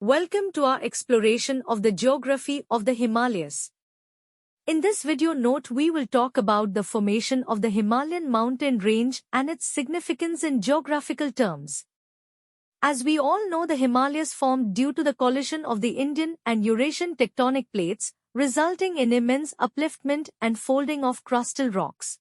Welcome to our exploration of the geography of the Himalayas. In this video note we will talk about the formation of the Himalayan mountain range and its significance in geographical terms. As we all know, the Himalayas formed due to the collision of the Indian and Eurasian tectonic plates, resulting in immense upliftment and folding of crustal rocks.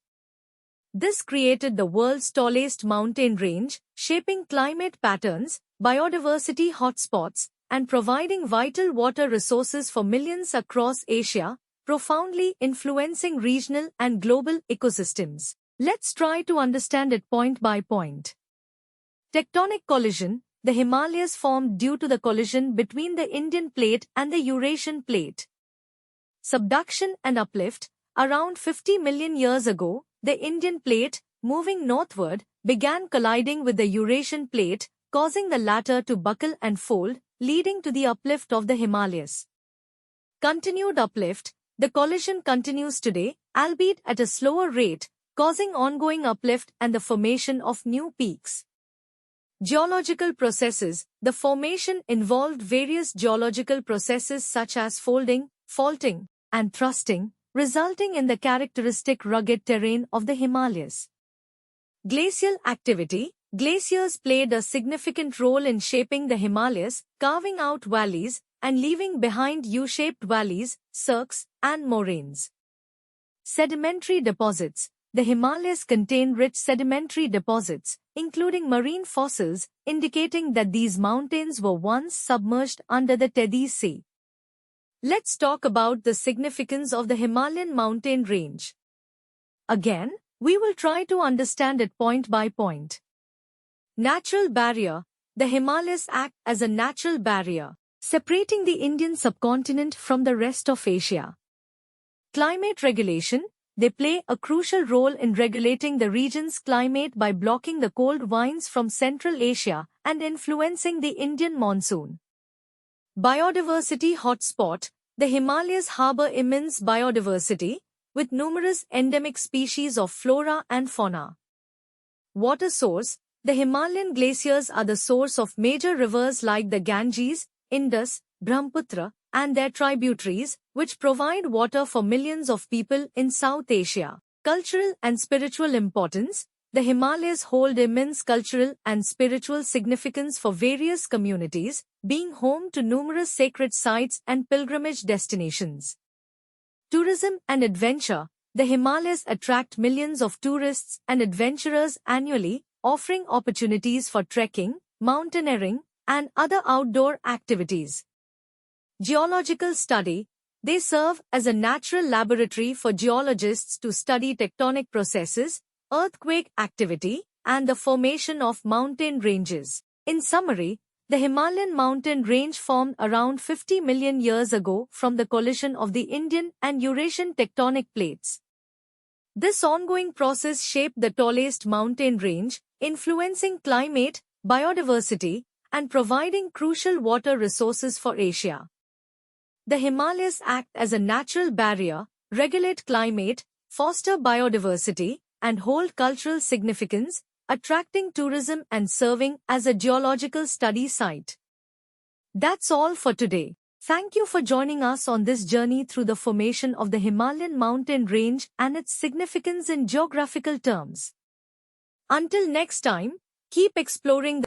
This created the world's tallest mountain range, shaping climate patterns, biodiversity hotspots, and providing vital water resources for millions across Asia, profoundly influencing regional and global ecosystems. Let's try to understand it point by point. Tectonic collision. The Himalayas formed due to the collision between the Indian plate and the Eurasian plate. Subduction and uplift. Around 50 million years ago, the Indian plate, moving northward, began colliding with the Eurasian plate, causing the latter to buckle and fold, leading to the uplift of the Himalayas. Continued uplift. The collision continues today, albeit at a slower rate, causing ongoing uplift and the formation of new peaks. Geological processes. The formation involved various geological processes such as folding, faulting, and thrusting, resulting in the characteristic rugged terrain of the Himalayas. Glacial activity. Glaciers played a significant role in shaping the Himalayas, carving out valleys and leaving behind U-shaped valleys, cirques, and moraines. Sedimentary deposits. The Himalayas contain rich sedimentary deposits, including marine fossils, indicating that these mountains were once submerged under the Tethys Sea. Let's talk about the significance of the Himalayan mountain range. Again, we will try to understand it point by point. Natural barrier. The Himalayas act as a natural barrier, separating the Indian subcontinent from the rest of Asia. Climate regulation. They play a crucial role in regulating the region's climate by blocking the cold winds from Central Asia and influencing the Indian monsoon. Biodiversity hotspot. The Himalayas harbor immense biodiversity, with numerous endemic species of flora and fauna. Water source. The Himalayan glaciers are the source of major rivers like the Ganges, Indus, Brahmaputra, and their tributaries, which provide water for millions of people in South Asia. Cultural and spiritual importance. The Himalayas hold immense cultural and spiritual significance for various communities, being home to numerous sacred sites and pilgrimage destinations. Tourism and adventure. The Himalayas attract millions of tourists and adventurers annually, offering opportunities for trekking, mountaineering, and other outdoor activities. Geological study. They serve as a natural laboratory for geologists to study tectonic processes, earthquake activity, and the formation of mountain ranges. In summary, the Himalayan mountain range formed around 50 million years ago from the collision of the Indian and Eurasian tectonic plates. This ongoing process shaped the tallest mountain range, influencing climate, biodiversity, and providing crucial water resources for Asia. The Himalayas act as a natural barrier, regulate climate, foster biodiversity, and hold cultural significance, attracting tourism and serving as a geological study site. That's all for today. Thank you for joining us on this journey through the formation of the Himalayan mountain range and its significance in geographical terms. Until next time, keep exploring